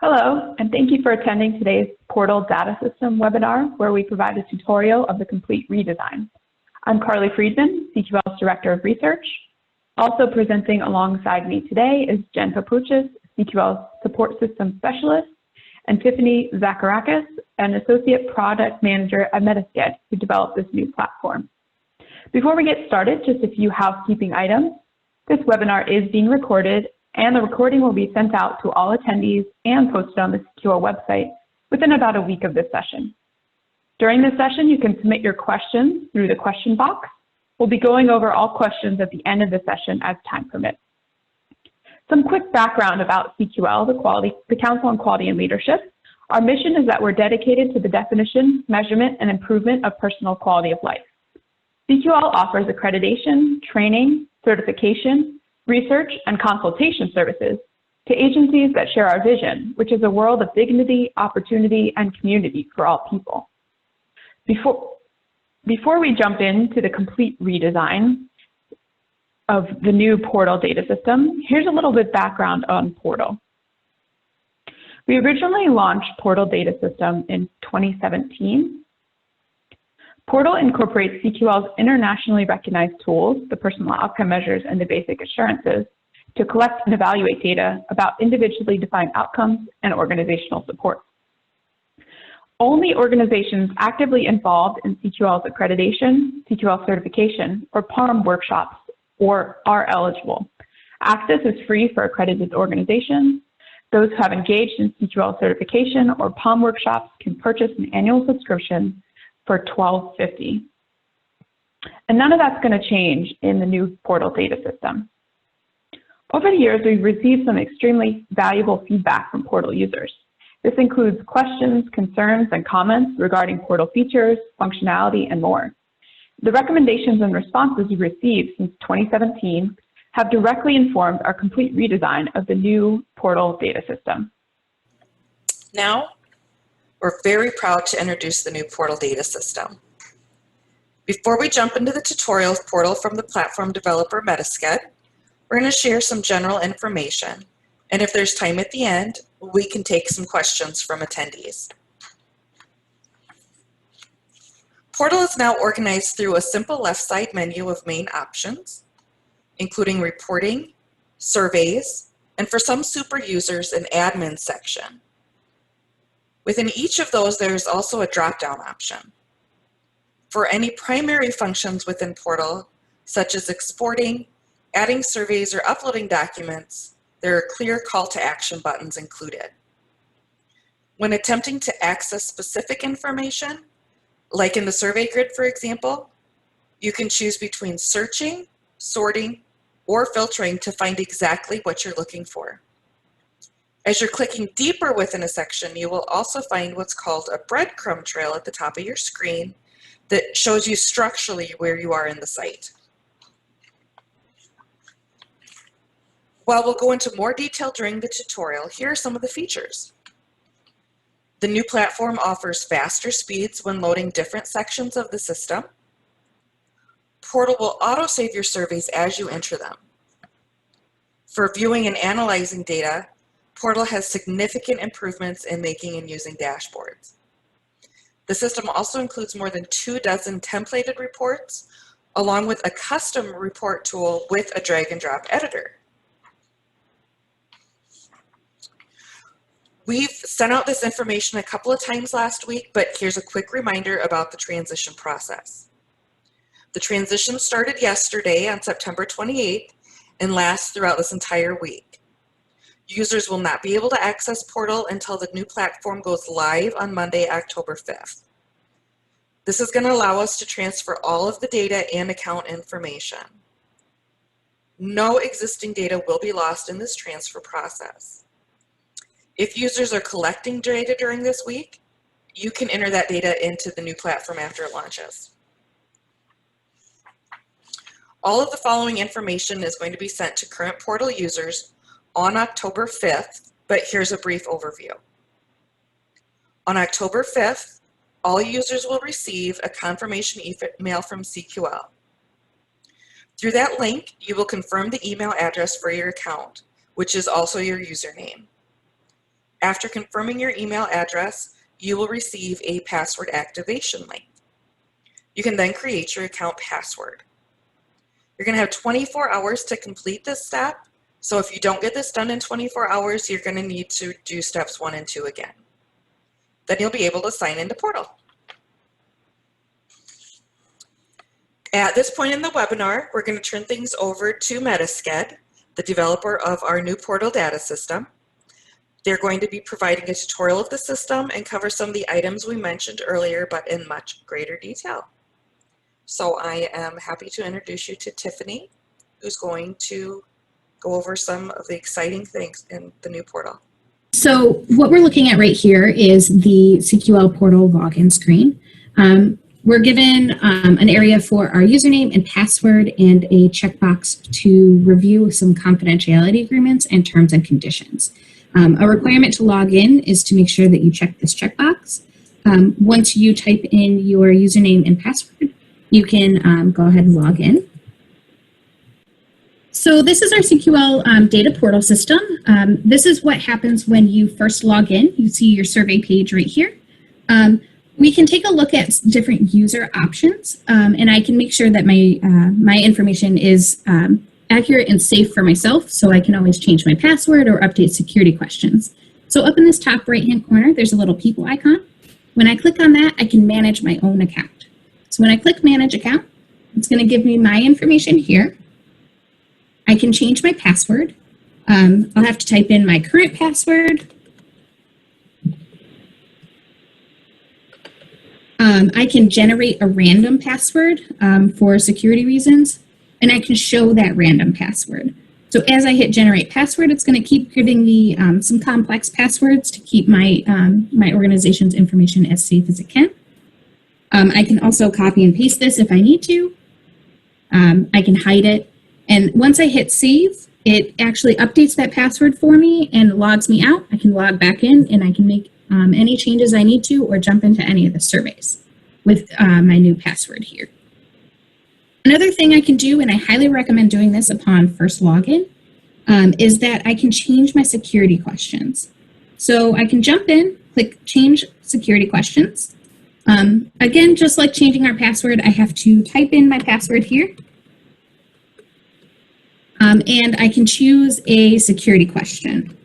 Hello, and thank you for attending today's Portal Data System webinar, where we provide a tutorial of the complete redesign. I'm Carly Friedman, CQL's Director of Research. Also presenting alongside me today is Jen Papuchis, CQL's Support System Specialist, and Tiffany Zacharakis, an Associate Product Manager at MediSked, who developed this new platform. Before we get started, just a few housekeeping items. This webinar is being recorded, and the recording will be sent out to all attendees and posted on the CQL website within about a week of this session. During this session, you can submit your questions through the question box. We'll be going over all questions at the end of the session as time permits. Some quick background about CQL, the Council on Quality and Leadership. Our mission is that we're dedicated to the definition, measurement, and improvement of personal quality of life. CQL offers accreditation, training, certification, research, and consultation services to agencies that share our vision, which is a world of dignity, opportunity, and community for all people. Before we jump into the complete redesign of the new Portal data system, here's a little bit background on Portal. We originally launched Portal data system in 2017. Portal incorporates CQL's internationally recognized tools, the personal outcome measures, and the basic assurances to collect and evaluate data about individually defined outcomes and organizational support. Only organizations actively involved in CQL's accreditation, CQL certification, or PALM workshops are eligible. Access is free for accredited organizations. Those who have engaged in CQL certification or PALM workshops can purchase an annual subscription for $12.50. And none of that's going to change in the new Portal data system. Over the years, we've received some extremely valuable feedback from Portal users. This includes questions, concerns, and comments regarding Portal features, functionality, and more. The recommendations and responses we've received since 2017 have directly informed our complete redesign of the new Portal data system. Now, we're very proud to introduce the new Portal data system. Before we jump into the tutorial of Portal from the platform developer MediSked, we're going to share some general information, and if there's time at the end, we can take some questions from attendees. Portal is now organized through a simple left side menu of main options, including reporting, surveys, and for some super users, an admin section. Within each of those, there's also a drop-down option. For any primary functions within Portal, such as exporting, adding surveys, or uploading documents, there are clear call to action buttons included. When attempting to access specific information, like in the survey grid, for example, you can choose between searching, sorting, or filtering to find exactly what you're looking for. As you're clicking deeper within a section, you will also find what's called a breadcrumb trail at the top of your screen that shows you structurally where you are in the site. While we'll go into more detail during the tutorial, here are some of the features. The new platform offers faster speeds when loading different sections of the system. Portal will auto-save your surveys as you enter them. For viewing and analyzing data, Portal has significant improvements in making and using dashboards. The system also includes more than 24 templated reports, along with a custom report tool with a drag and drop editor. We've sent out this information a couple of times last week, but here's a quick reminder about the transition process. The transition started yesterday on September 28th and lasts throughout this entire week. Users will not be able to access Portal until the new platform goes live on Monday, October 5th. This is going to allow us to transfer all of the data and account information. No existing data will be lost in this transfer process. If users are collecting data during this week, you can enter that data into the new platform after it launches. All of the following information is going to be sent to current Portal users on October 5th, but here's a brief overview. On October 5th, all users will receive a confirmation email from CQL. Through that link, you will confirm the email address for your account, which is also your username. After confirming your email address, you will receive a password activation link. You can then create your account password. You're going to have 24 hours to complete this step. So if you don't get this done in 24 hours, you're going to need to do steps 1 and 2 again. Then you'll be able to sign into Portal. At this point in the webinar, we're going to turn things over to MediSked, the developer of our new Portal data system. They're going to be providing a tutorial of the system and cover some of the items we mentioned earlier, but in much greater detail. So I am happy to introduce you to Tiffany, who's going to go over some of the exciting things in the new portal. So what we're looking at right here is the CQL portal login screen. We're given an area for our username and password and a checkbox to review some confidentiality agreements and terms and conditions. A requirement to log in is to make sure that you check this checkbox. Once you type in your username and password, you can go ahead and log in. So this is our CQL data portal system. This is what happens when you first log in. You see your survey page right here. We can take a look at different user options, and I can make sure that my information is accurate and safe for myself, so I can always change my password or update security questions. So up in this top right-hand corner, there's a little people icon. When I click on that, I can manage my own account. So when I click Manage Account, it's going to give me my information here. I can change my password. I'll have to type in my current password. I can generate a random password for security reasons, and I can show that random password. So as I hit Generate Password, it's going to keep giving me some complex passwords to keep my, my organization's information as safe as it can. I can also copy and paste this if I need to. I can hide it. And once I hit Save, it actually updates that password for me and logs me out. I can log back in and I can make any changes I need to or jump into any of the surveys with my new password here. Another thing I can do, and I highly recommend doing this upon first login, is that I can change my security questions. So I can jump in, click Change Security Questions. Again, just like changing our password, I have to type in my password here. And I can choose a security question.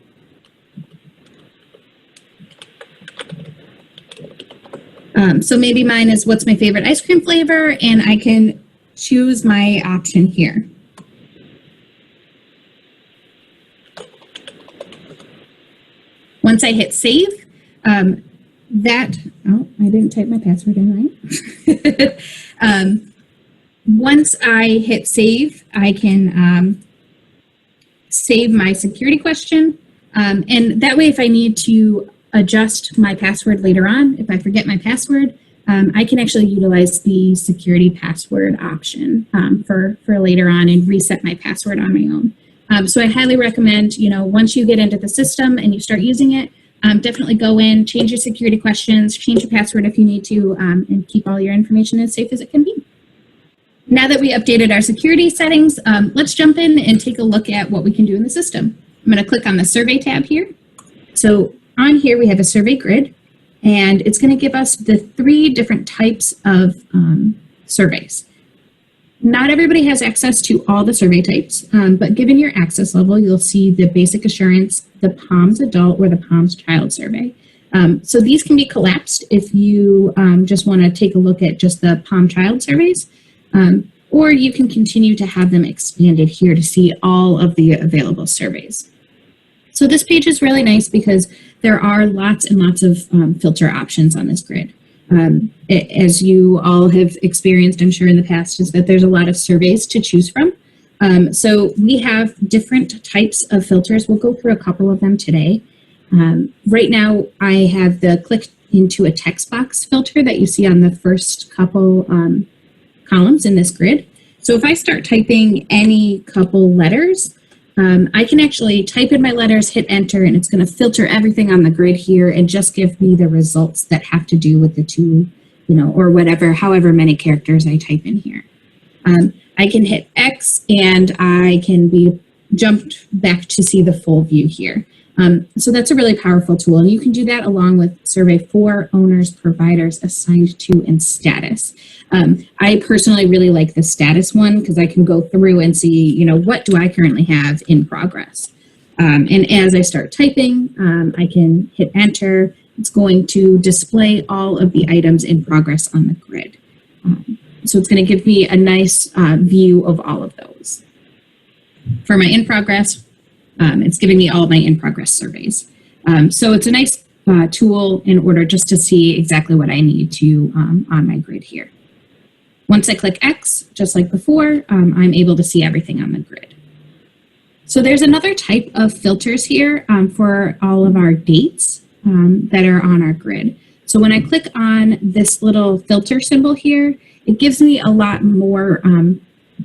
So maybe mine is what's my favorite ice cream flavor, and I can choose my option here. Once I hit Save, oh, I didn't type my password in right. Once I hit Save, I can save my security question. And that way, if I need to adjust my password later on, if I forget my password, I can actually utilize the security password option for later on and reset my password on my own. So I highly recommend, once you get into the system and you start using it, definitely go in, change your security questions, change your password if you need to, and keep all your information as safe as it can be. Now that we updated our security settings, let's jump in and take a look at what we can do in the system. I'm going to click on the survey tab here. So on here we have a survey grid, and it's going to give us the 3 different types of surveys. Not everybody has access to all the survey types, but given your access level, you'll see the basic assurance, the POMS adult, or the POMS child survey. So these can be collapsed if you just want to take a look at just the POM child surveys, or you can continue to have them expanded here to see all of the available surveys. So this page is really nice because there are lots and lots of filter options on this grid. As you all have experienced, I'm sure in the past, is that there's a lot of surveys to choose from. So we have different types of filters. We'll go through a couple of them today. Right now, I have the click into a text box filter that you see on the first couple columns in this grid. So if I start typing any couple letters, I can actually type in my letters, hit enter, and it's going to filter everything on the grid here and just give me the results that have to do with the 2, or whatever, however many characters I type in here. I can hit X and I can be jumped back to see the full view here. So that's a really powerful tool. And you can do that along with survey for owners, providers, assigned to, and status. I personally really like the status one because I can go through and see, what do I currently have in progress? And as I start typing, I can hit enter. It's going to display all of the items in progress on the grid. So it's going to give me a nice view of all of those. For my in progress, it's giving me all of my in progress surveys. So it's a nice tool in order just to see exactly what I need to on my grid here. Once I click X, just like before, I'm able to see everything on the grid. So there's another type of filters here for all of our dates that are on our grid. So when I click on this little filter symbol here, it gives me a lot more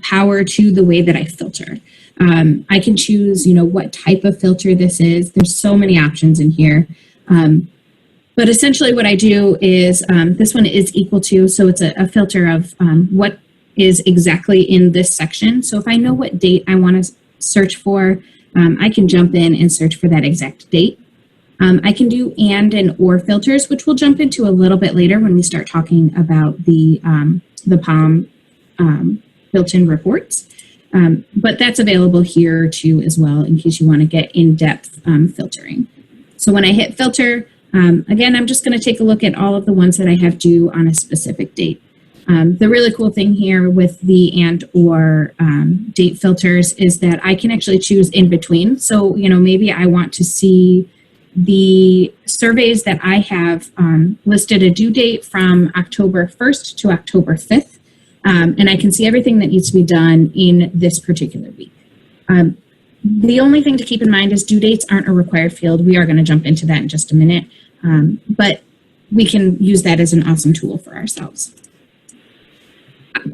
power to the way that I filter. I can choose, what type of filter this is. There's so many options in here. But essentially what I do is this one is equal to, so it's a filter of what is exactly in this section. So if I know what date I want to search for, I can jump in and search for that exact date. I can do and or filters, which we'll jump into a little bit later when we start talking about the POM built-in reports. But that's available here too as well in case you want to get in-depth filtering. So when I hit filter, again, I'm just going to take a look at all of the ones that I have due on a specific date. The really cool thing here with the and or date filters is that I can actually choose in between. So, maybe I want to see the surveys that I have listed a due date from October 1st to October 5th. And I can see everything that needs to be done in this particular week. The only thing to keep in mind is due dates aren't a required field. We are going to jump into that in just a minute. But we can use that as an awesome tool for ourselves.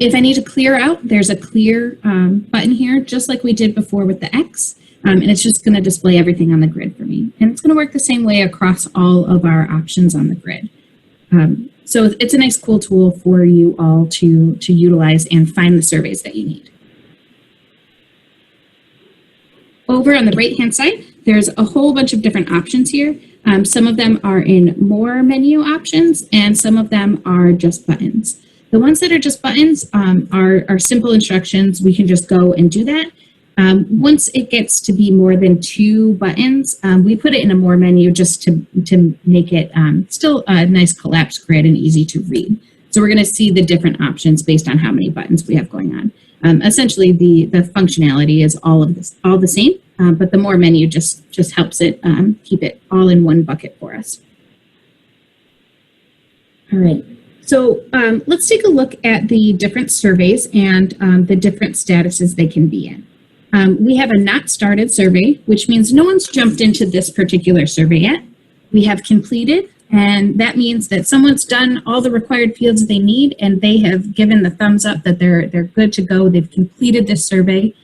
If I need to clear out, there's a clear button here, just like we did before with the X. And it's just going to display everything on the grid for me. And it's going to work the same way across all of our options on the grid. So it's a nice, cool tool for you all to utilize and find the surveys that you need. Over on the right-hand side, there's a whole bunch of different options here. Some of them are in more menu options, and some of them are just buttons. The ones that are just buttons are simple instructions. We can just go and do that. Once it gets to be more than 2 buttons, we put it in a more menu just to make it still a nice collapsed grid and easy to read. So we're going to see the different options based on how many buttons we have going on. Essentially, the functionality is all the same, but the more menu just helps it keep it all in one bucket for us. All right. So let's take a look at the different surveys and the different statuses they can be in. We have a not started survey, which means no one's jumped into this particular survey yet. We have completed, and that means that someone's done all the required fields they need, and they have given the thumbs up that they're good to go. They've completed this survey.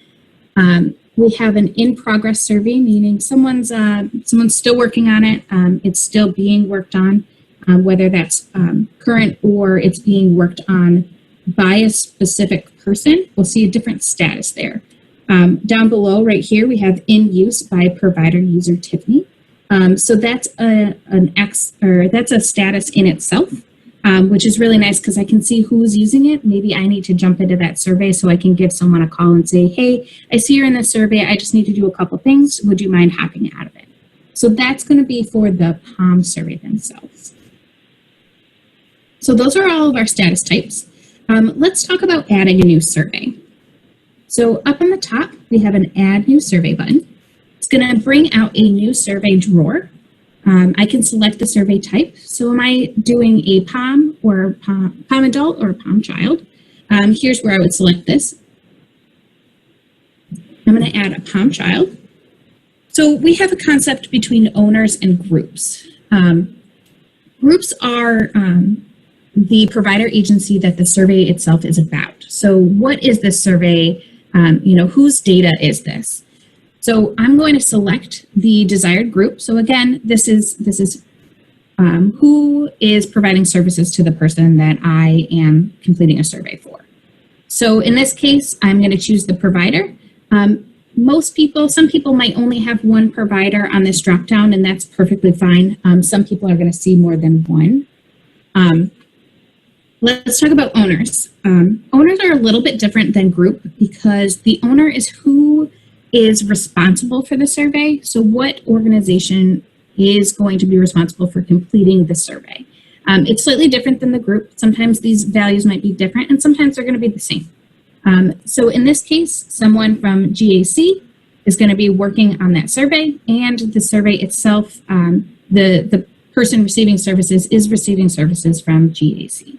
We have an in progress survey, meaning someone's still working on it. It's still being worked on, whether that's current or it's being worked on by a specific person. We'll see a different status there. Down below right here, we have in use by provider user Tiffany. So that's that's a status in itself, which is really nice because I can see who's using it. Maybe I need to jump into that survey so I can give someone a call and say, hey, I see you're in this survey. I just need to do a couple things. Would you mind hopping out of it? So that's going to be for the POM survey themselves. So those are all of our status types. Let's talk about adding a new survey. So up on the top, we have an Add New Survey button. It's going to bring out a new survey drawer. I can select the survey type. So am I doing a POM or POM adult or POM child? Here's where I would select this. I'm going to add a POM child. So we have a concept between owners and groups. Groups are the provider agency that the survey itself is about. So what is this survey? Whose data is this? So I'm going to select the desired group. So again, this is who is providing services to the person that I am completing a survey for. So in this case, I'm going to choose the provider. Most people, some people might only have one provider on this dropdown, and that's perfectly fine. Some people are going to see more than one. Let's talk about owners. Owners are a little bit different than group because the owner is who is responsible for the survey. So what organization is going to be responsible for completing the survey? It's slightly different than the group. Sometimes these values might be different and sometimes they're going to be the same. So in this case, someone from GAC is going to be working on that survey, and the survey itself, the person receiving services is receiving services from GAC.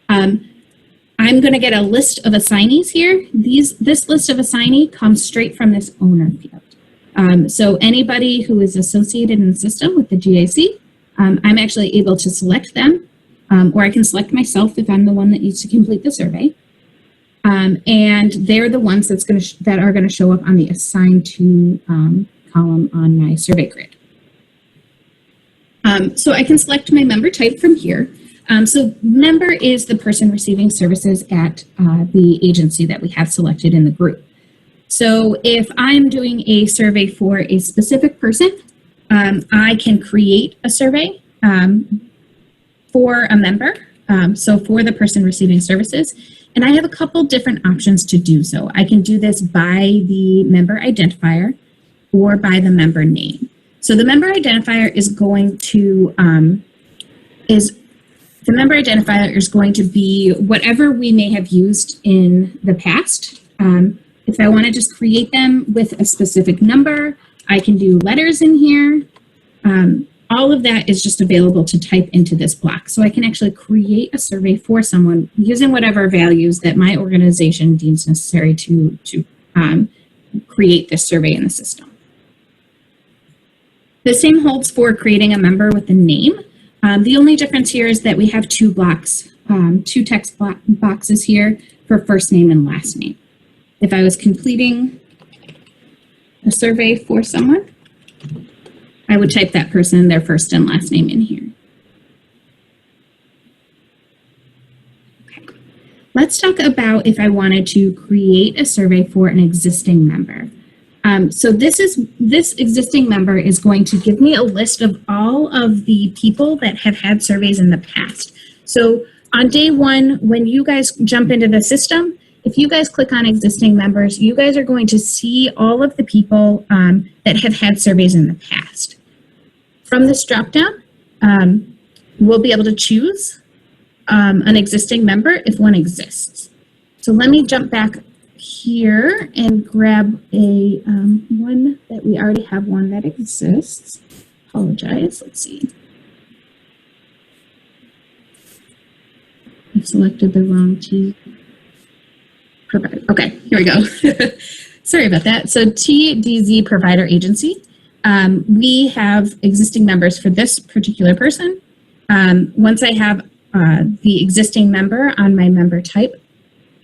I'm going to get a list of assignees here. This list of assignee comes straight from this owner field. So anybody who is associated in the system with the GAC, I'm actually able to select them, or I can select myself if I'm the one that needs to complete the survey. And they're the ones that are going to show up on the assigned to column on my survey grid. So I can select my member type from here. So member is the person receiving services at the agency that we have selected in the group. So if I'm doing a survey for a specific person, I can create a survey for a member, so for the person receiving services. And I have a couple different options to do so. I can do this by the member identifier or by the member name. So the member identifier is going to be whatever we may have used in the past. If I want to just create them with a specific number, I can do letters in here. All of that is just available to type into this block. So I can actually create a survey for someone using whatever values that my organization deems necessary to create this survey in the system. The same holds for creating a member with a name. The only difference here is that we have two blocks, two text boxes here for first name and last name. If I was completing a survey for someone, I would type that person, their first and last name in here. Okay. Let's talk about if I wanted to create a survey for an existing member. So this existing member is going to give me a list of all of the people that have had surveys in the past. So on day one, when you guys jump into the system, if you guys click on existing members, you guys are going to see all of the people that have had surveys in the past. From this dropdown, we'll be able to choose an existing member if one exists. So let me jump back here and grab a one that we already have one that exists. Apologize, let's see. I've selected the wrong T provider. Okay, here we go. Sorry about that. So TDZ provider agency. We have existing members for this particular person. Once I have the existing member on my member type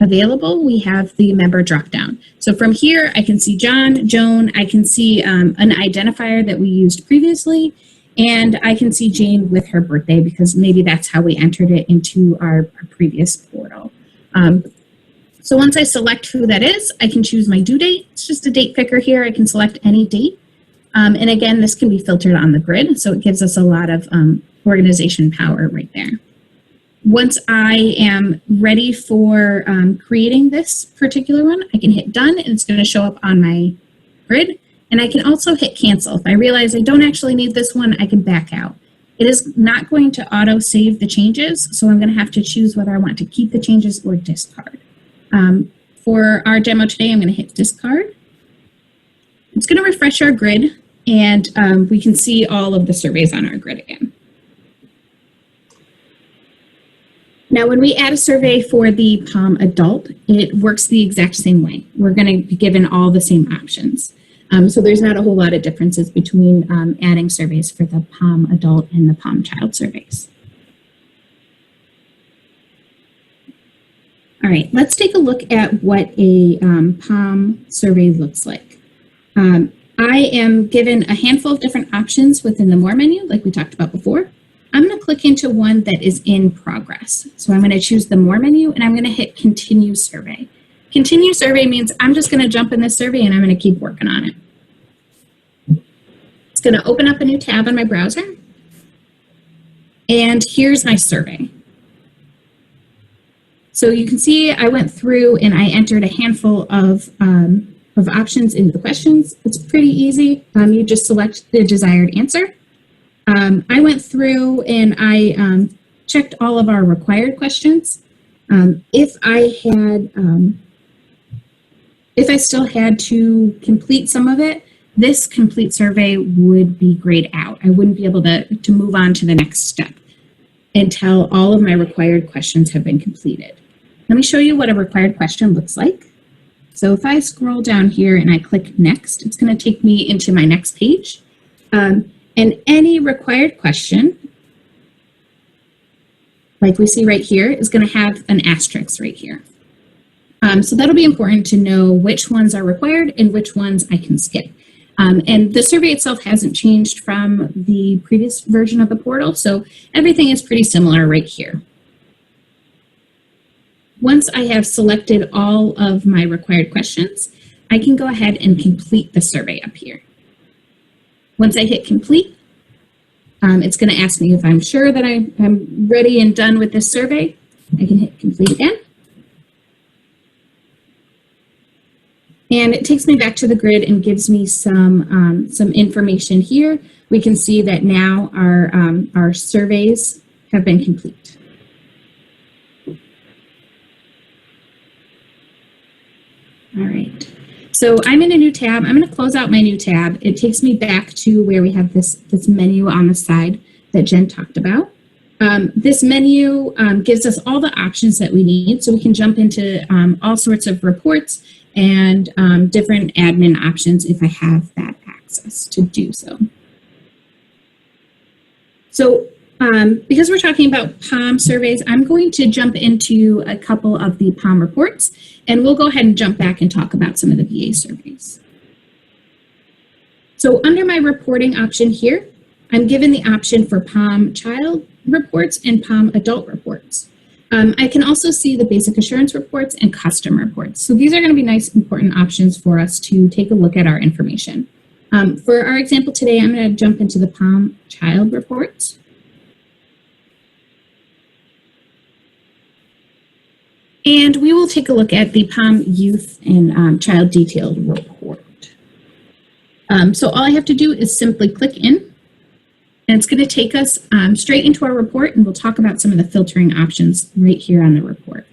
available, we have the member dropdown. So from here, I can see John, Joan, I can see an identifier that we used previously, and I can see Jane with her birthday because maybe that's how we entered it into our previous portal. So once I select who that is, I can choose my due date. It's just a date picker here. I can select any date. And again, this can be filtered on the grid, so it gives us a lot of organization power right there. Once I am ready for creating this particular one, I can hit done, and it's going to show up on my grid. And I can also hit cancel. If I realize I don't actually need this one, I can back out. It is not going to auto-save the changes, so I'm going to have to choose whether I want to keep the changes or discard. For our demo today, I'm going to hit discard. It's going to refresh our grid, and we can see all of the surveys on our grid again. Now, when we add a survey for the POM adult, it works the exact same way. We're going to be given all the same options. So there's not a whole lot of differences between adding surveys for the POM adult and the POM child surveys. All right, let's take a look at what a POM survey looks like. I am given a handful of different options within the More menu, like we talked about before. I'm going to click into one that is in progress. So I'm going to choose the More menu, and I'm going to hit Continue Survey. Continue survey means I'm just going to jump in this survey and I'm going to keep working on it. It's going to open up a new tab on my browser. And here's my survey. So you can see I went through and I entered a handful of options into the questions. It's pretty easy. You just select the desired answer. I went through and I checked all of our required questions. If I still had to complete some of it, this complete survey would be grayed out. I wouldn't be able to move on to the next step until all of my required questions have been completed. Let me show you what a required question looks like. So if I scroll down here and I click next, it's going to take me into my next page. And any required question, like we see right here, is going to have an asterisk right here. So that'll be important to know which ones are required and which ones I can skip. And the survey itself hasn't changed from the previous version of the portal, so everything is pretty similar right here. Once I have selected all of my required questions, I can go ahead and complete the survey up here. Once I hit complete, it's going to ask me if I'm sure that I'm ready and done with this survey. I can hit complete again. And it takes me back to the grid and gives me some information here. We can see that now our surveys have been complete. All right, so I'm in a new tab. I'm going to close out my new tab. It takes me back to where we have this menu on the side that Jen talked about. This menu gives us all the options that we need, so we can jump into all sorts of reports and different admin options if I have that access to do so. So because we're talking about POM surveys, I'm going to jump into a couple of the POM reports, and we'll go ahead and jump back and talk about some of the VA surveys. So under my reporting option here, I'm given the option for POM child reports and POM adult reports. I can also see the basic assurance reports and custom reports. So these are going to be nice, important options for us to take a look at our information. For our example today, I'm going to jump into the POM child reports. And we will take a look at the POM youth and child detailed report. So all I have to do is simply click in. And it's going to take us straight into our report, and we'll talk about some of the filtering options right here on the report.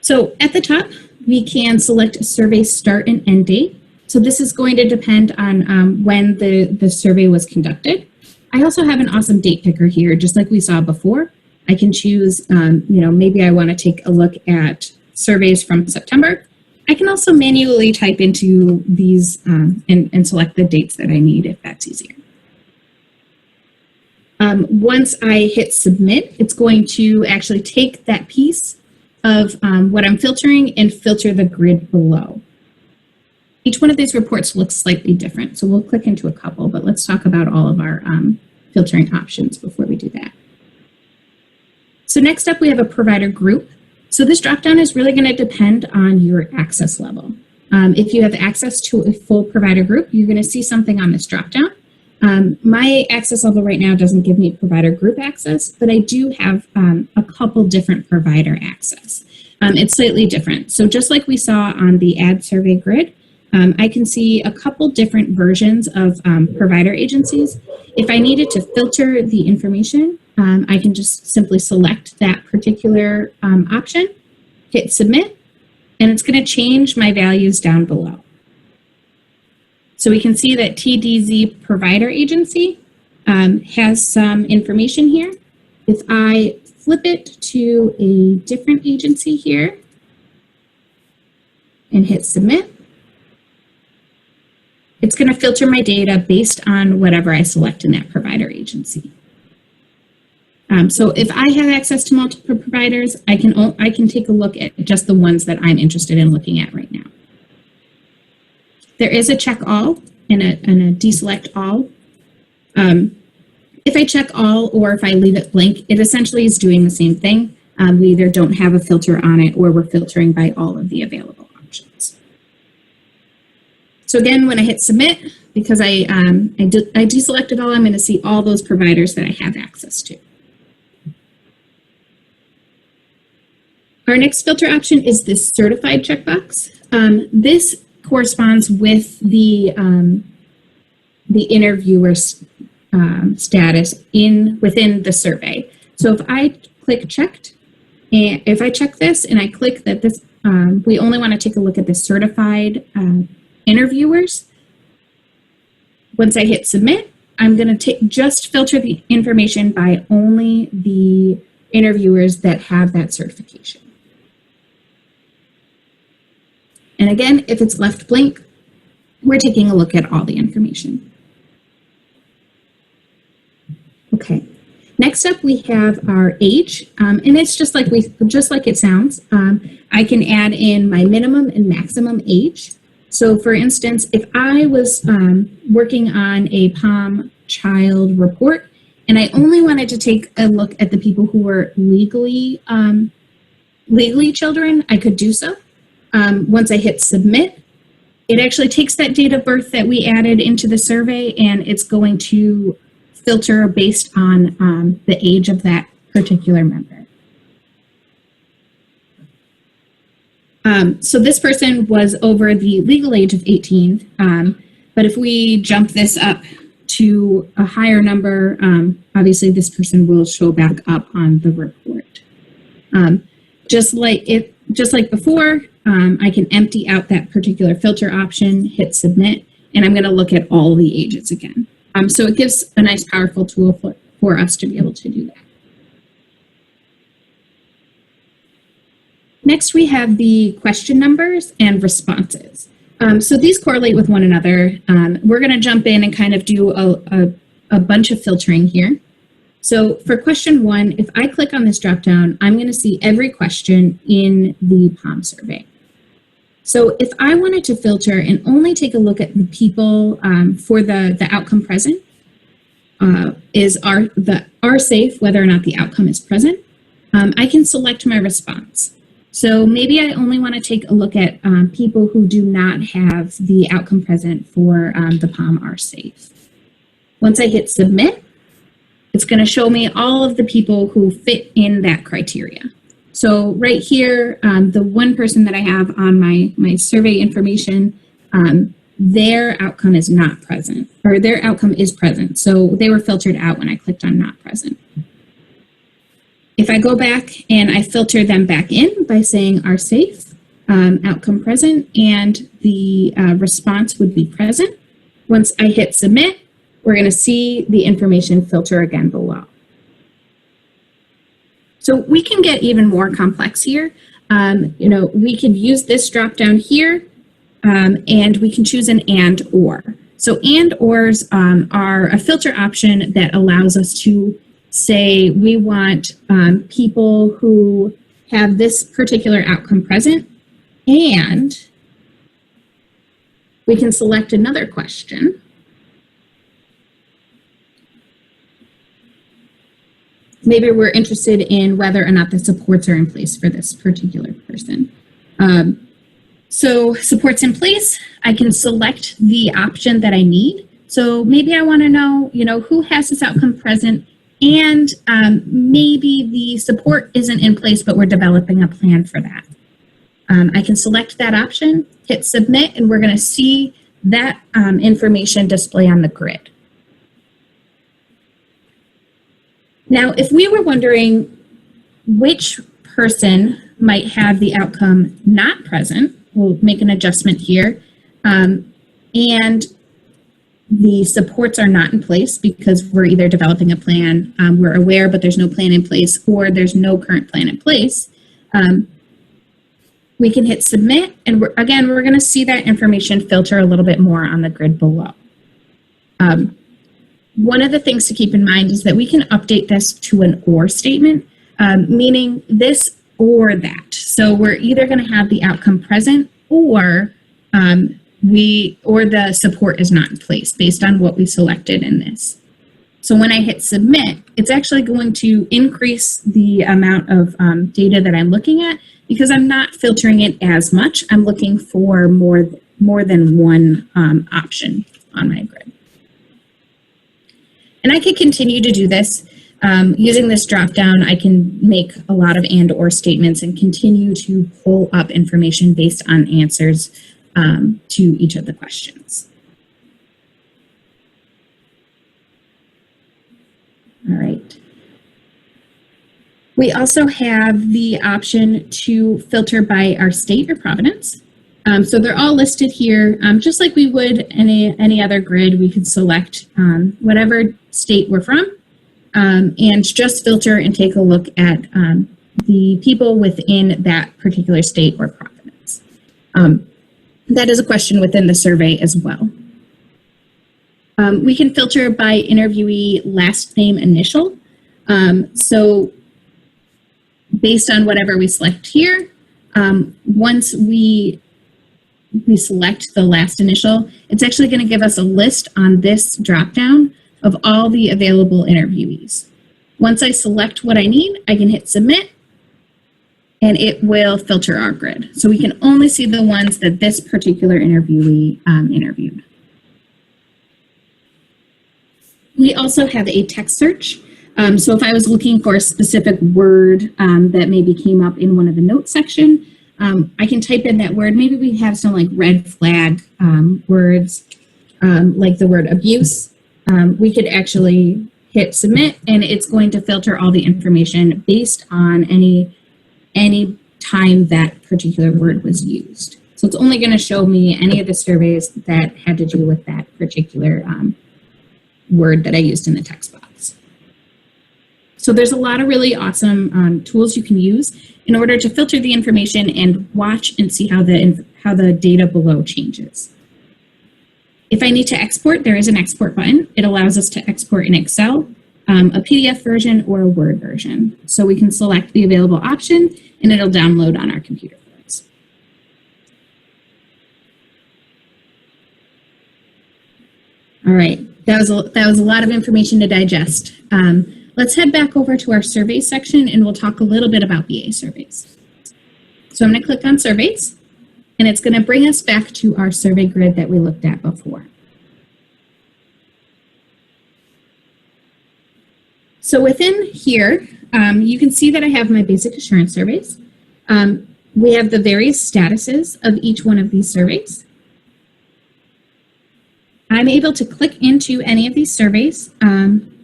So at the top, we can select a survey start and end date. So this is going to depend on when the survey was conducted. I also have an awesome date picker here, just like we saw before. I can choose, maybe I want to take a look at surveys from September. I can also manually type into these and select the dates that I need if that's easier. Once I hit submit, it's going to actually take that piece of what I'm filtering and filter the grid below. Each one of these reports looks slightly different, so we'll click into a couple, but let's talk about all of our filtering options before we do that. So next up, we have a provider group. So this dropdown is really going to depend on your access level. If you have access to a full provider group, you're going to see something on this dropdown. My access level right now doesn't give me provider group access, but I do have a couple different provider access. It's slightly different. So just like we saw on the ad survey grid, I can see a couple different versions of provider agencies. If I needed to filter the information, I can just simply select that particular option, hit submit, and it's going to change my values down below. So we can see that TDZ provider agency has some information here. If I flip it to a different agency here and hit submit, it's going to filter my data based on whatever I select in that provider agency. So if I have access to multiple providers, I can take a look at just the ones that I'm interested in looking at right now. There is a check all and a deselect all. If I check all or if I leave it blank, it essentially is doing the same thing. we either don't have a filter on it or we're filtering by all of the available options. So again, when I hit submit, because I deselected all, I'm going to see all those providers that I have access to. Our next filter option is this certified checkbox. This corresponds with the interviewer's status within the survey. So if I click checked, and if I check this and I click that this, we only want to take a look at the certified interviewers. Once I hit submit, I'm going to just filter the information by only the interviewers that have that certification. And again, if it's left blank, we're taking a look at all the information. Okay. Next up, we have our age, and it's just like it sounds. I can add in my minimum and maximum age. So, for instance, if I was working on a POM child report, and I only wanted to take a look at the people who were legally children, I could do so. Once I hit submit, it actually takes that date of birth that we added into the survey, and it's going to filter based on the age of that particular member. So this person was over the legal age of 18, but if we jump this up to a higher number, obviously this person will show back up on the report. Just like before, I can empty out that particular filter option, hit submit, and I'm going to look at all the ages again. So it gives a nice, powerful tool for us to be able to do that. Next, we have the question numbers and responses. So these correlate with one another. We're going to jump in and kind of do a bunch of filtering here. So for question 1, if I click on this dropdown, I'm going to see every question in the POM survey. So if I wanted to filter and only take a look at the people for the outcome present, are safe, whether or not the outcome is present, I can select my response. So maybe I only want to take a look at people who do not have the outcome present for the POM are safe. Once I hit submit, it's going to show me all of the people who fit in that criteria. So right here, the one person that I have on my survey information, their outcome is not present, or their outcome is present. So they were filtered out when I clicked on not present. If I go back and I filter them back in by saying are safe, outcome present, and the response would be present. Once I hit submit, we're going to see the information filter again below. So we can get even more complex here. We can use this drop down here, and we can choose an and or. So and ors are a filter option that allows us to say we want people who have this particular outcome present, and we can select another question. Maybe we're interested in whether or not the supports are in place for this particular person. So supports in place, I can select the option that I need. So maybe I want to know, who has this outcome present, and maybe the support isn't in place, but we're developing a plan for that. I can select that option, hit submit, and we're going to see that information display on the grid. Now, if we were wondering which person might have the outcome not present, we'll make an adjustment here, and the supports are not in place because we're either developing a plan, we're aware but there's no plan in place, or there's no current plan in place, we can hit submit, and we're going to see that information filter a little bit more on the grid below. One of the things to keep in mind is that we can update this to an or statement, meaning this or that. So we're either going to have the outcome present, or the support is not in place based on what we selected in this. So when I hit submit, it's actually going to increase the amount of data that I'm looking at because I'm not filtering it as much. I'm looking for more than one option on my grid. And I could continue to do this. Using this drop-down, I can make a lot of and/or statements and continue to pull up information based on answers to each of the questions. All right. We also have the option to filter by our state or province. So they're all listed here, just like we would any other grid. We could select whatever state we're from and just filter and take a look at the people within that particular state or province. That is a question within the survey as well. We can filter by interviewee last name initial. So based on whatever we select here, once we select the last initial, it's actually going to give us a list on this dropdown of all the available interviewees. Once I select what I need, I can hit submit, and it will filter our grid. So we can only see the ones that this particular interviewee interviewed. We also have a text search. So if I was looking for a specific word that maybe came up in one of the notes section, I can type in that word. Maybe we have some like red flag words, like the word abuse. We could actually hit submit, and it's going to filter all the information based on any time that particular word was used. So it's only going to show me any of the surveys that had to do with that particular word that I used in the text box. So there's a lot of really awesome tools you can use in order to filter the information and watch and see how the data below changes. If I need to export, there is an export button. It allows us to export in Excel, a PDF version, or a Word version. So we can select the available option, and it'll download on our computer for us. All right, that was a lot of information to digest. Let's head back over to our surveys section, and we'll talk a little bit about BA surveys. So I'm going to click on surveys, and it's going to bring us back to our survey grid that we looked at before. So within here, you can see that I have my basic assurance surveys. We have the various statuses of each one of these surveys. I'm able to click into any of these surveys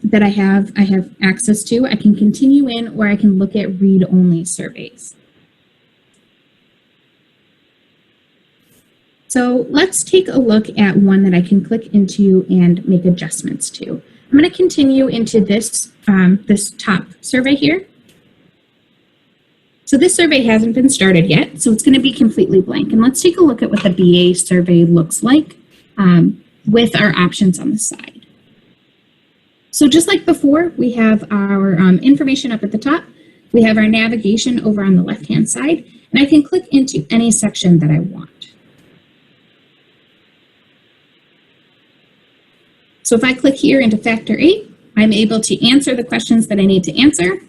that I have access to. I can continue in, or I can look at read-only surveys. So let's take a look at one that I can click into and make adjustments to. I'm going to continue into this, this top survey here. So this survey hasn't been started yet, so it's going to be completely blank. And let's take a look at what the BA survey looks like with our options on the side. So just like before, we have our information up at the top. We have our navigation over on the left-hand side, and I can click into any section that I want. So if I click here into Factor 8, I'm able to answer the questions that I need to answer.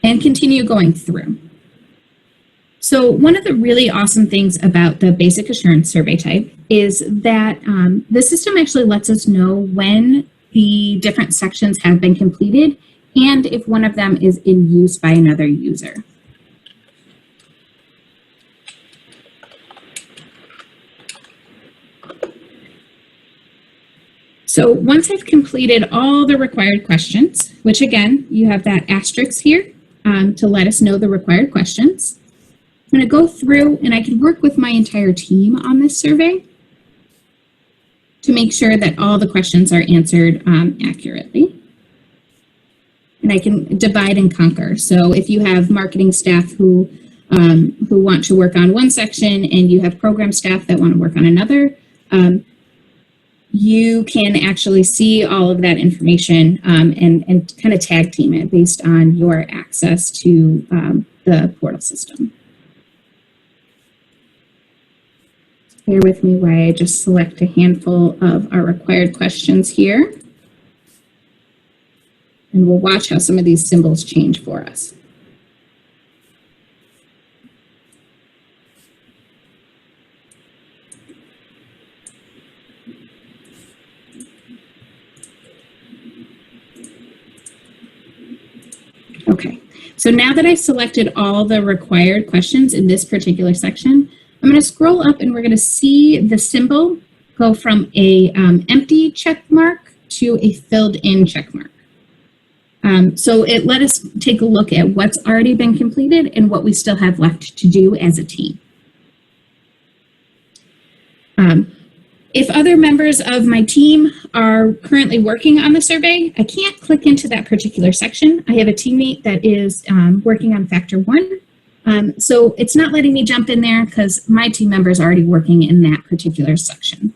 And continue going through. So one of the really awesome things about the basic assurance survey type is that the system actually lets us know when the different sections have been completed and if one of them is in use by another user. So once I've completed all the required questions, which again, you have that asterisk here to let us know the required questions. I'm going to go through and I can work with my entire team on this survey to make sure that all the questions are answered accurately. And I can divide and conquer. So if you have marketing staff who want to work on one section and you have program staff that want to work on another, you can actually see all of that information and kind of tag team it based on your access to the portal system. Bear with me while I just select a handful of our required questions here. And we'll watch how some of these symbols change for us. Okay, so now that I've selected all the required questions in this particular section, I'm going to scroll up and we're going to see the symbol go from a empty check mark to a filled in check mark. So it let us take a look at what's already been completed and what we still have left to do as a team. If other members of my team are currently working on the survey, I can't click into that particular section. I have a teammate that is working on factor 1. So it's not letting me jump in there because my team member is already working in that particular section.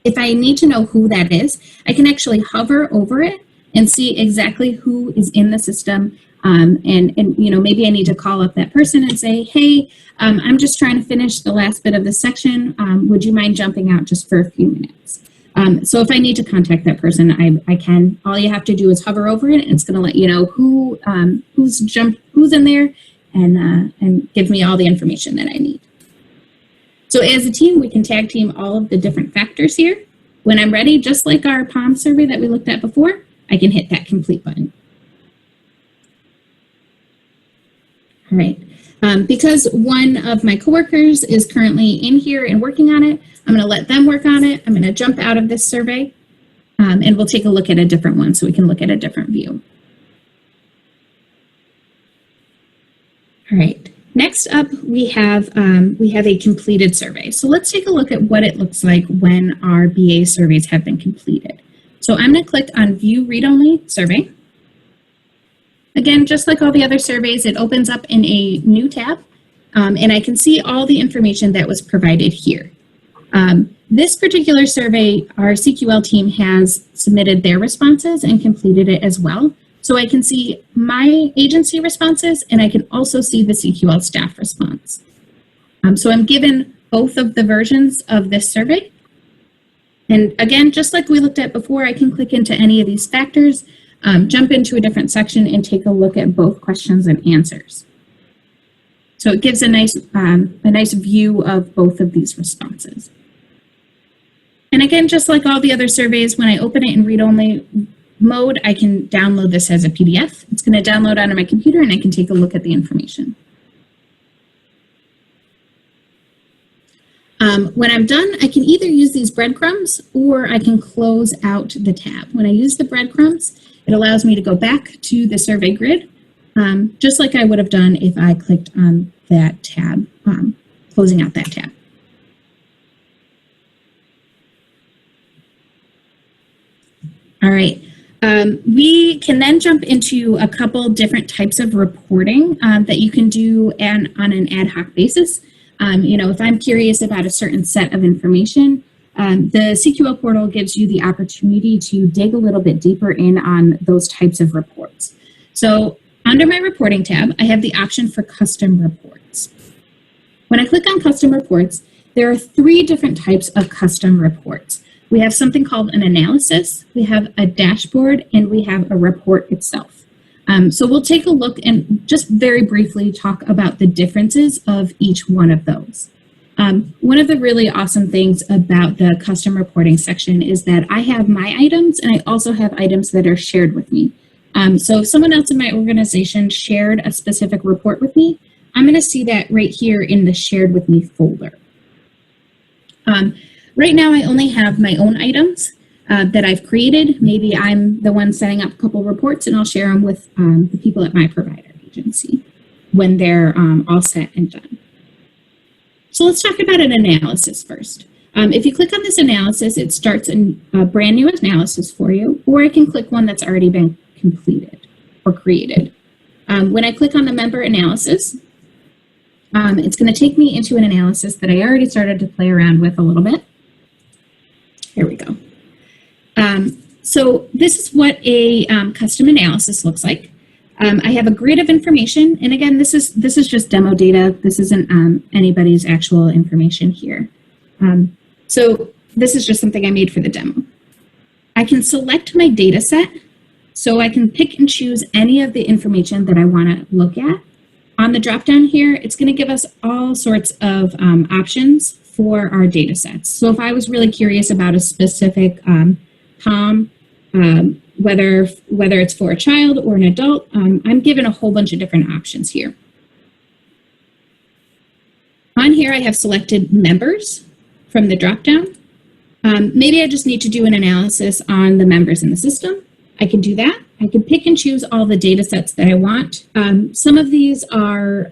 If I need to know who that is, I can actually hover over it and see exactly who is in the system. And you know, maybe I need to call up that person and say, hey, I'm just trying to finish the last bit of the section. Would you mind jumping out just for a few minutes? So if I need to contact that person, I can. All you have to do is hover over it, and it's going to let you know who's in there, and give me all the information that I need. So as a team, we can tag team all of the different factors here. When I'm ready, just like our POM survey that we looked at before, I can hit that complete button. All right, because one of my coworkers is currently in here and working on it, I'm going to let them work on it. I'm going to jump out of this survey, and we'll take a look at a different one so we can look at a different view. All right, next up we have a completed survey. So let's take a look at what it looks like when our BA surveys have been completed. So I'm going to click on View Read Only Survey. Again, just like all the other surveys, it opens up in a new tab, and I can see all the information that was provided here. This particular survey, our CQL team has submitted their responses and completed it as well. So I can see my agency responses, and I can also see the CQL staff response. So I'm given both of the versions of this survey. And again, just like we looked at before, I can click into any of these factors, jump into a different section, and take a look at both questions and answers. So it gives a nice view of both of these responses. And again, just like all the other surveys, when I open it in read-only mode, I can download this as a PDF. It's going to download onto my computer, and I can take a look at the information. When I'm done, I can either use these breadcrumbs or I can close out the tab. When I use the breadcrumbs, it allows me to go back to the survey grid, just like I would have done if I clicked on that tab, closing out that tab. All right. We can then jump into a couple different types of reporting that you can do on an ad hoc basis. You know, if I'm curious about a certain set of information, the CQL portal gives you the opportunity to dig a little bit deeper in on those types of reports. So under my reporting tab, I have the option for custom reports. When I click on custom reports, there are 3 different types of custom reports. We have something called an analysis, we have a dashboard, and we have a report itself. So we'll take a look and just very briefly talk about the differences of each one of those. One of the really awesome things about the custom reporting section is that I have my items and I also have items that are shared with me. So if someone else in my organization shared a specific report with me, I'm going to see that right here in the shared with me folder. Right now I only have my own items that I've created. Maybe I'm the one setting up a couple reports and I'll share them with the people at my provider agency when they're all set and done. So let's talk about an analysis first. If you click on this analysis, it starts a brand new analysis for you, or I can click one that's already been completed or created. When I click on the member analysis, it's going to take me into an analysis that I already started to play around with a little bit. Here we go. So this is what a custom analysis looks like. I have a grid of information, and again, this is just demo data. This isn't anybody's actual information here. So this is just something I made for the demo. I can select my data set, so I can pick and choose any of the information that I want to look at. On the drop-down here, it's going to give us all sorts of options for our data sets. So if I was really curious about a specific POM, whether it's for a child or an adult, I'm given a whole bunch of different options here. On here, I have selected members from the drop-down. Maybe I just need to do an analysis on the members in the system. I can do that. I can pick and choose all the data sets that I want. Some of these are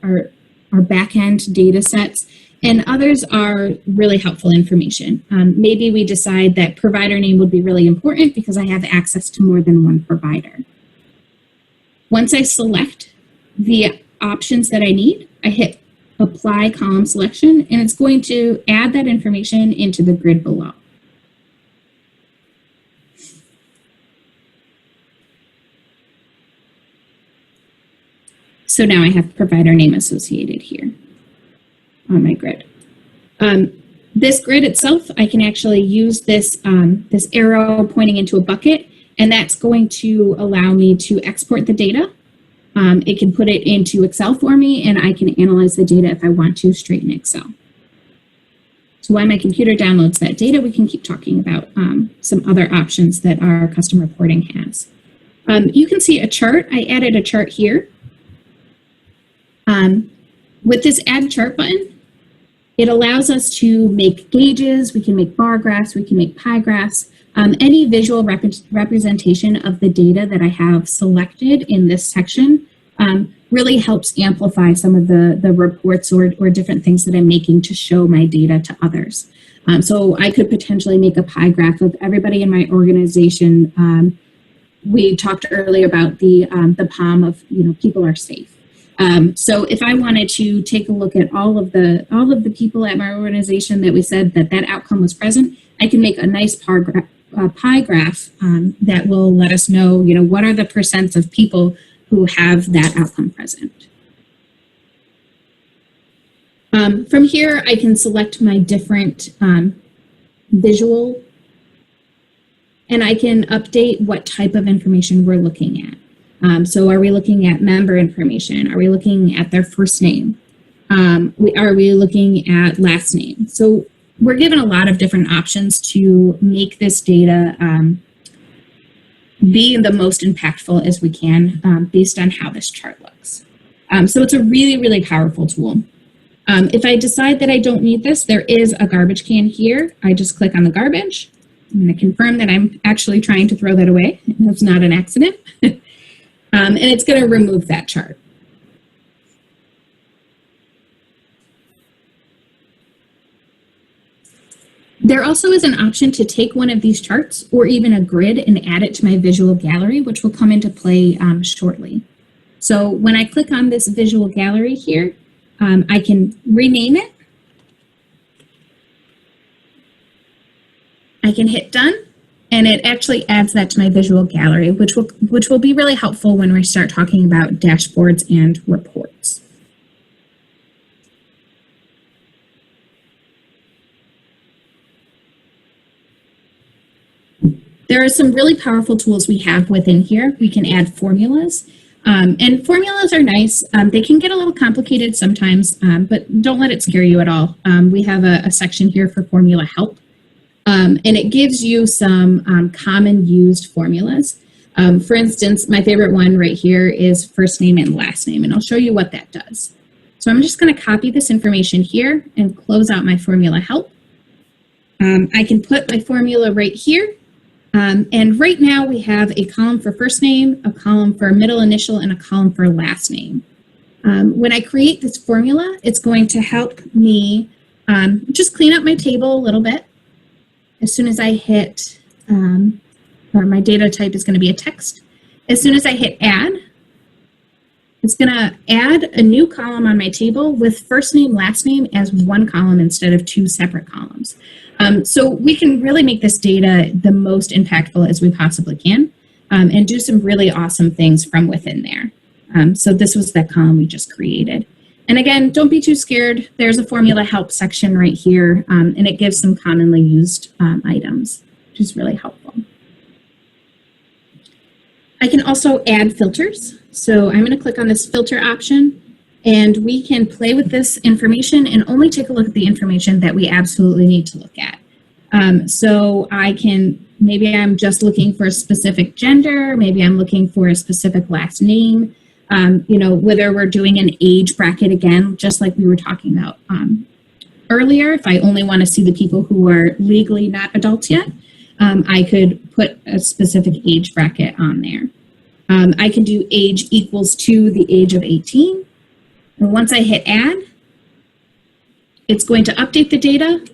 back-end data sets, and others are really helpful information. Maybe we decide that provider name would be really important because I have access to more than one provider. Once I select the options that I need, I hit Apply Column Selection, and it's going to add that information into the grid below. So now I have provider name associated here on my grid. This grid itself, I can actually use this, this arrow pointing into a bucket, and that's going to allow me to export the data. It can put it into Excel for me, and I can analyze the data if I want to straight in Excel. So while my computer downloads that data, we can keep talking about some other options that our custom reporting has. You can see a chart. I added a chart here. With this Add Chart button, it allows us to make gauges, we can make bar graphs, we can make pie graphs, any visual representation of the data that I have selected in this section really helps amplify some of the reports or different things that I'm making to show my data to others. So I could potentially make a pie graph of everybody in my organization. We talked earlier about the POM of, people are safe. So if I wanted to take a look at all of the people at my organization that we said that outcome was present, I can make a nice pie graph that will let us know, what are the percents of people who have that outcome present. From here, I can select my different visual, and I can update what type of information we're looking at. So are we looking at member information? Are we looking at their first name? Are we looking at last name? So we're given a lot of different options to make this data be the most impactful as we can based on how this chart looks. So it's a really, really powerful tool. If I decide that I don't need this, there is a garbage can here. I just click on the garbage. I'm going to confirm that I'm actually trying to throw that away. That's not an accident. And it's going to remove that chart. There also is an option to take one of these charts or even a grid and add it to my visual gallery, which will come into play shortly. So when I click on this visual gallery here, I can rename it. I can hit done. And it actually adds that to my visual gallery, which will be really helpful when we start talking about dashboards and reports. There are some really powerful tools we have within here. We can add formulas, and formulas are nice. They can get a little complicated sometimes, but don't let it scare you at all. We have a section here for formula help. And it gives you some common used formulas. For instance, my favorite one right here is first name and last name, and I'll show you what that does. So I'm just going to copy this information here and close out my formula help. I can put my formula right here. And right now we have a column for first name, a column for middle initial, and a column for last name. When I create this formula, it's going to help me just clean up my table a little bit. As soon as I hit, or my data type is going to be a text. As soon as I hit add, it's going to add a new column on my table with first name, last name as one column instead of two separate columns. So we can really make this data the most impactful as we possibly can and do some really awesome things from within there. So this was that column we just created. And again, don't be too scared. There's a formula help section right here, and it gives some commonly used items, which is really helpful. I can also add filters. So I'm going to click on this filter option, and we can play with this information and only take a look at the information that we absolutely need to look at. So I can, maybe I'm just looking for a specific gender, maybe I'm looking for a specific last name, you know, whether we're doing an age bracket again, just like we were talking about earlier. If I only want to see the people who are legally not adults yet, I could put a specific age bracket on there. I can do age equals to the age of 18. And once I hit add, it's going to update the data.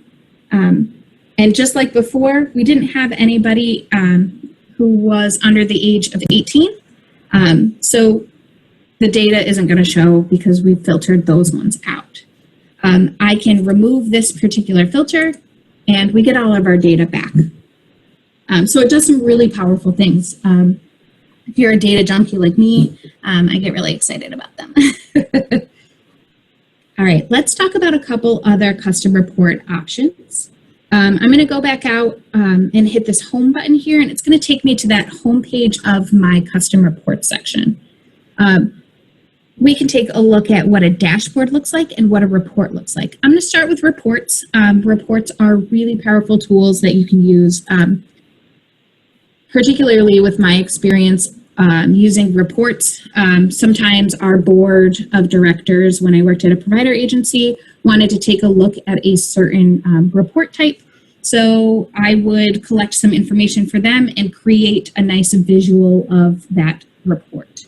And just like before, we didn't have anybody who was under the age of 18. So the data isn't going to show because we've filtered those ones out. I can remove this particular filter and we get all of our data back. So it does some really powerful things. If you're a data junkie like me, I get really excited about them. All right, let's talk about a couple other custom report options. I'm going to go back out and hit this home button here, and it's going to take me to that home page of my custom report section. We can take a look at what a dashboard looks like and what a report looks like. I'm going to start with reports. Reports are really powerful tools that you can use, particularly with my experience using reports. Sometimes our board of directors, when I worked at a provider agency, wanted to take a look at a certain report type. So I would collect some information for them and create a nice visual of that report.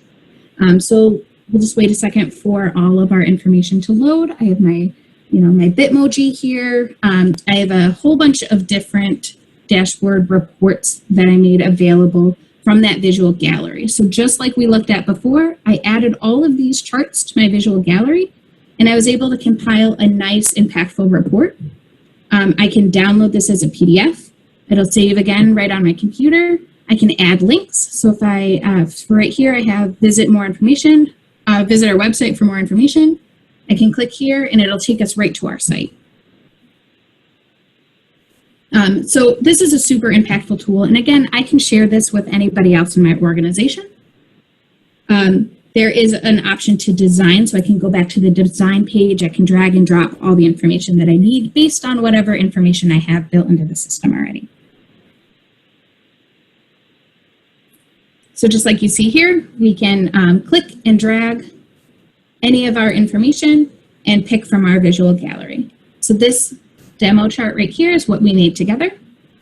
So we'll just wait a second for all of our information to load. I have my, my Bitmoji here. I have a whole bunch of different dashboard reports that I made available from that visual gallery. So just like we looked at before, I added all of these charts to my visual gallery, and I was able to compile a nice, impactful report. I can download this as a PDF. It'll save again right on my computer. I can add links. So if I, for right here, I have visit more information, visit our website for more information. I can click here and it'll take us right to our site. So this is a super impactful tool. And again, I can share this with anybody else in my organization. There is an option to design, so I can go back to the design page. I can drag and drop all the information that I need based on whatever information I have built into the system already. So just like you see here, we can click and drag any of our information and pick from our visual gallery. So this demo chart right here is what we made together.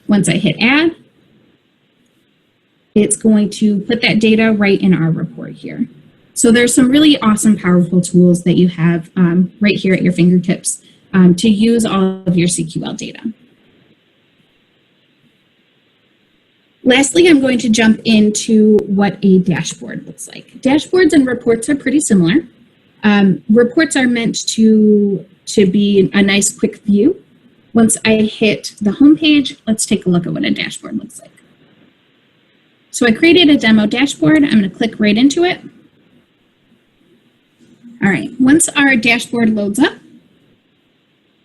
Once I hit add, it's going to put that data right in our report here. So there's some really awesome, powerful tools that you have right here at your fingertips to use all of your CQL data. Lastly, I'm going to jump into what a dashboard looks like. Dashboards and reports are pretty similar. Reports are meant to be a nice, quick view. Once I hit the home page, let's take a look at what a dashboard looks like. So I created a demo dashboard. I'm going to click right into it. All right, once our dashboard loads up,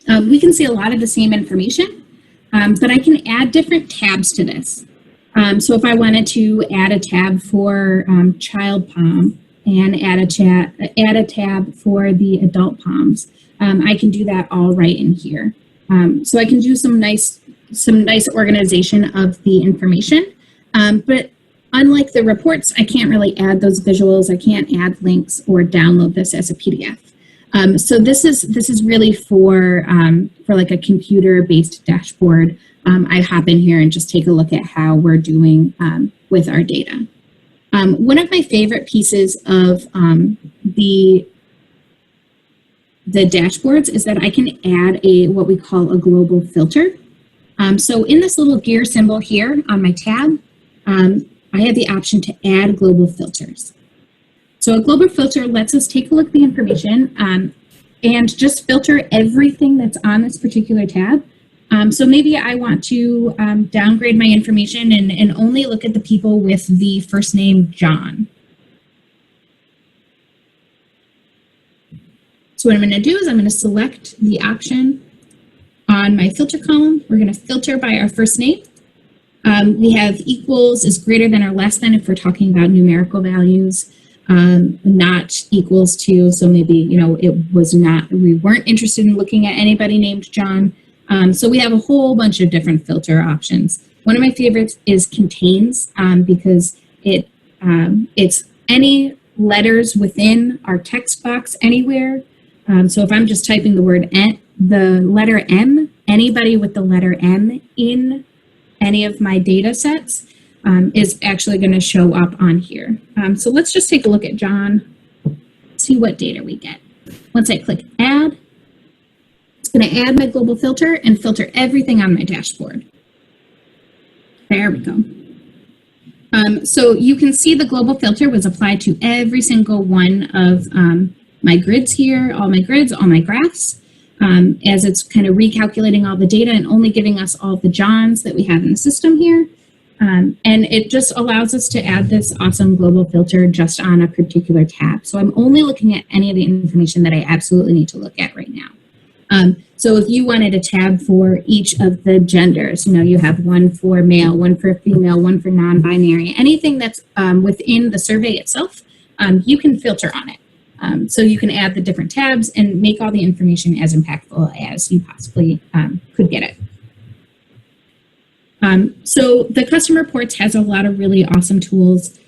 we can see a lot of the same information, but I can add different tabs to this. So if I wanted to add a tab for child POM and add a tab for the adult POMs, I can do that all right in here. So I can do some nice organization of the information, but unlike the reports, I can't really add those visuals. I can't add links or download this as a PDF. So this is really for like a computer-based dashboard. I hop in here and just take a look at how we're doing with our data. One of my favorite pieces of the dashboards is that I can add what we call a global filter. So in this little gear symbol here on my tab, I have the option to add global filters. So a global filter lets us take a look at the information and just filter everything that's on this particular tab. So maybe I want to downgrade my information and only look at the people with the first name John. So what I'm going to do is I'm going to select the option on my filter column. We're going to filter by our first name. We have equals is greater than or less than if we're talking about numerical values, not equals to, so maybe, you know, it was not, we weren't interested in looking at anybody named John. So we have a whole bunch of different filter options. One of my favorites is contains, because it's any letters within our text box anywhere. So if I'm just typing the word the letter M, anybody with the letter M in any of my data sets is actually going to show up on here. So let's just take a look at John, see what data we get. Once I click add, it's going to add my global filter and filter everything on my dashboard. There we go. So you can see the global filter was applied to every single one of my grids here, all my grids, all my graphs, as it's kind of recalculating all the data and only giving us all the Johns that we have in the system here. And it just allows us to add this awesome global filter just on a particular tab. So I'm only looking at any of the information that I absolutely need to look at right now. So if you wanted a tab for each of the genders, you know, you have one for male, one for female, one for non-binary, anything that's within the survey itself, you can filter on it. So you can add the different tabs and make all the information as impactful as you possibly could get it. So the custom reports has a lot of really awesome tools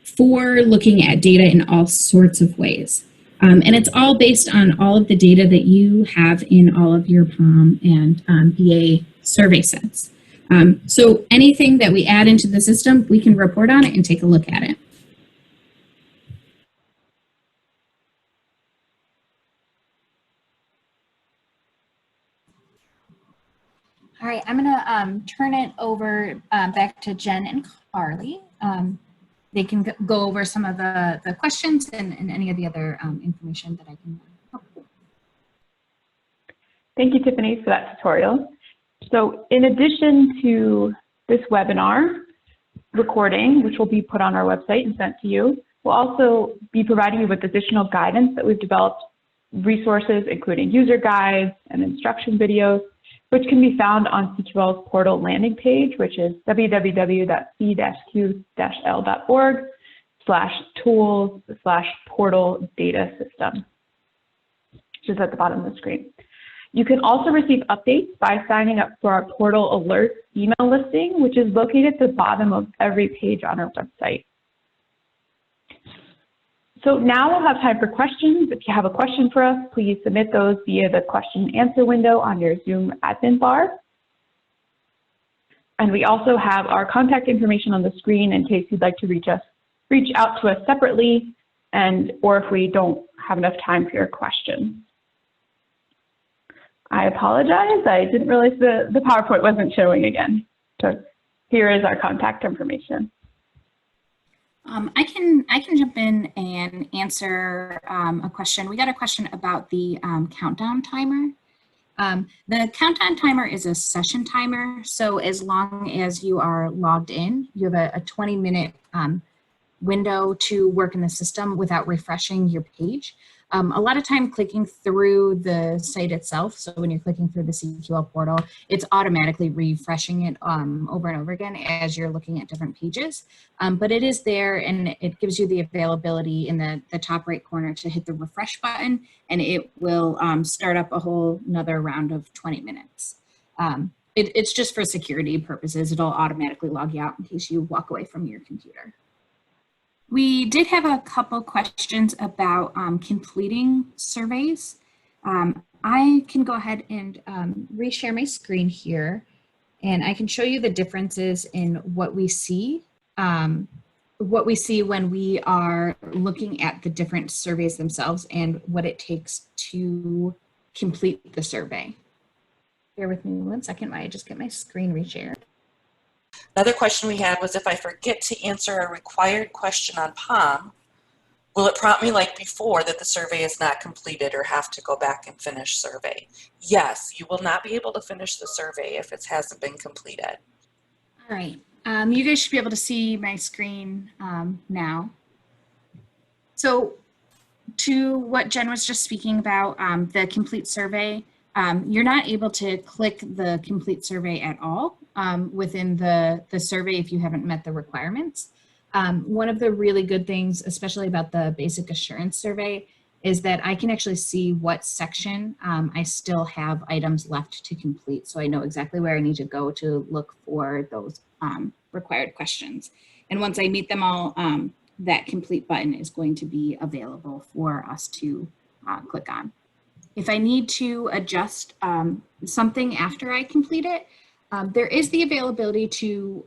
for looking at data in all sorts of ways. And it's all based on all of the data that you have in all of your POM and BA survey sets. So anything that we add into the system, we can report on it and take a look at it. All right, I'm gonna turn it over back to Jen and Carly. They can go over some of the questions and any of the other information that I can help with. Thank you, Tiffany, for that tutorial. So in addition to this webinar recording, which will be put on our website and sent to you, we'll also be providing you with additional guidance that we've developed, resources including user guides and instruction videos, which can be found on CQL's portal landing page, which is www.c-q-l.org/tools/portal data system, which is at the bottom of the screen. You can also receive updates by signing up for our portal alert email listing, which is located at the bottom of every page on our website. So now we'll have time for questions. If you have a question for us, please submit those via the question and answer window on your Zoom admin bar. And we also have our contact information on the screen in case you'd like to reach out to us separately, or if we don't have enough time for your questions. I apologize, I didn't realize the PowerPoint wasn't showing again. So here is our contact information. I can jump in and answer a question. We got a question about the countdown timer. The countdown timer is a session timer. So as long as you are logged in, you have a 20-minute window to work in the system without refreshing your page. A lot of time clicking through the site itself, so when you're clicking through the CQL portal, it's automatically refreshing it over and over again as you're looking at different pages. But it is there, and it gives you the availability in the top right corner to hit the refresh button, and it will start up a whole another round of 20 minutes. It's just for security purposes. It'll automatically log you out in case you walk away from your computer. We did have a couple questions about completing surveys. I can go ahead and reshare my screen here, and I can show you the differences in what we see when we are looking at the different surveys themselves and what it takes to complete the survey. Bear with me 1 second while I just get my screen reshared. Another question we had was, if I forget to answer a required question on POM, will it prompt me like before that the survey is not completed or have to go back and finish survey? Yes, you will not be able to finish the survey if it hasn't been completed. All right, you guys should be able to see my screen now. So to what Jen was just speaking about, the complete survey, you're not able to click the complete survey at all within the survey if you haven't met the requirements. One of the really good things, especially about the basic assurance survey, is that I can actually see what section I still have items left to complete. So I know exactly where I need to go to look for those required questions. And once I meet them all, that complete button is going to be available for us to click on. If I need to adjust something after I complete it, there is the availability to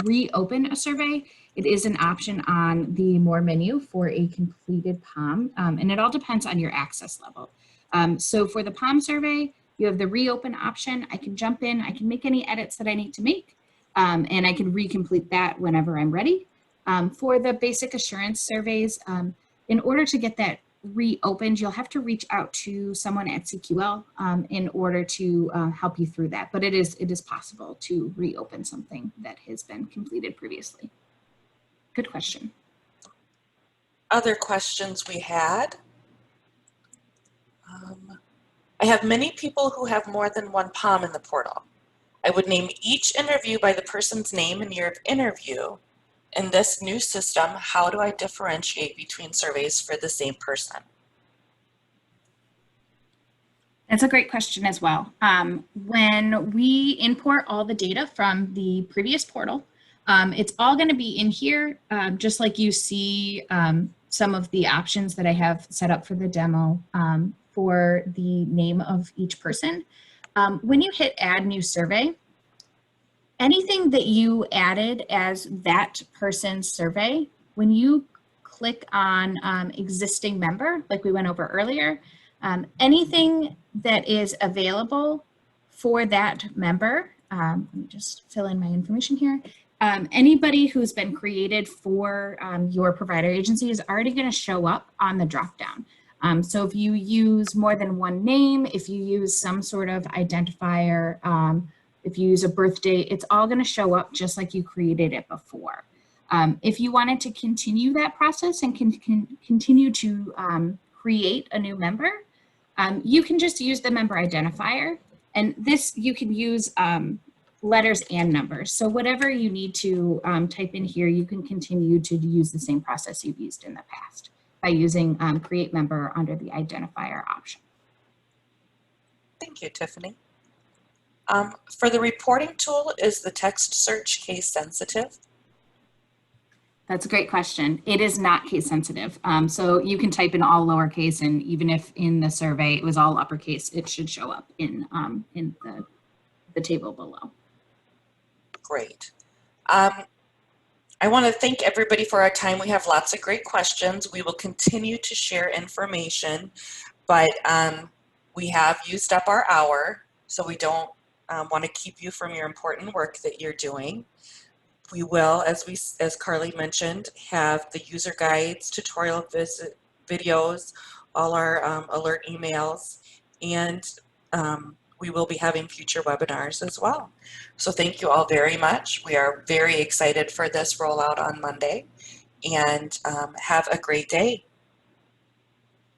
reopen a survey. It is an option on the More menu for a completed POM, and it all depends on your access level. So for the POM survey, you have the reopen option. I can jump in, I can make any edits that I need to make, and I can recomplete that whenever I'm ready. For the basic assurance surveys, in order to get that reopened, you'll have to reach out to someone at CQL in order to help you through that. But it is possible to reopen something that has been completed previously. Good question. Other questions we had. I have many people who have more than one POM in the portal. I would name each interview by the person's name and year of interview. In this new system, how do I differentiate between surveys for the same person? That's a great question as well. When we import all the data from the previous portal, it's all going to be in here, just like you see some of the options that I have set up for the demo for the name of each person. When you hit add new survey, anything that you added as that person's survey, when you click on existing member, like we went over earlier, anything that is available for that member, let me just fill in my information here. Anybody who's been created for your provider agency is already going to show up on the dropdown. So if you use more than one name, if you use some sort of identifier, if you use a birth date, it's all going to show up just like you created it before. If you wanted to continue that process and continue to create a new member, you can just use the member identifier. And this, you can use letters and numbers. So whatever you need to type in here, you can continue to use the same process you've used in the past by using create member under the identifier option. Thank you, Tiffany. For the reporting tool, is the text search case sensitive? That's a great question. It is not case sensitive. So you can type in all lowercase, and even if in the survey it was all uppercase, it should show up in the table below. Great. I want to thank everybody for our time. We have lots of great questions. We will continue to share information, but we have used up our hour, so we don't want to keep you from your important work that you're doing. We will, as Carly mentioned, have the user guides, tutorial videos, all our alert emails, and we will be having future webinars as well. So thank you all very much. We are very excited for this rollout on Monday, and have a great day.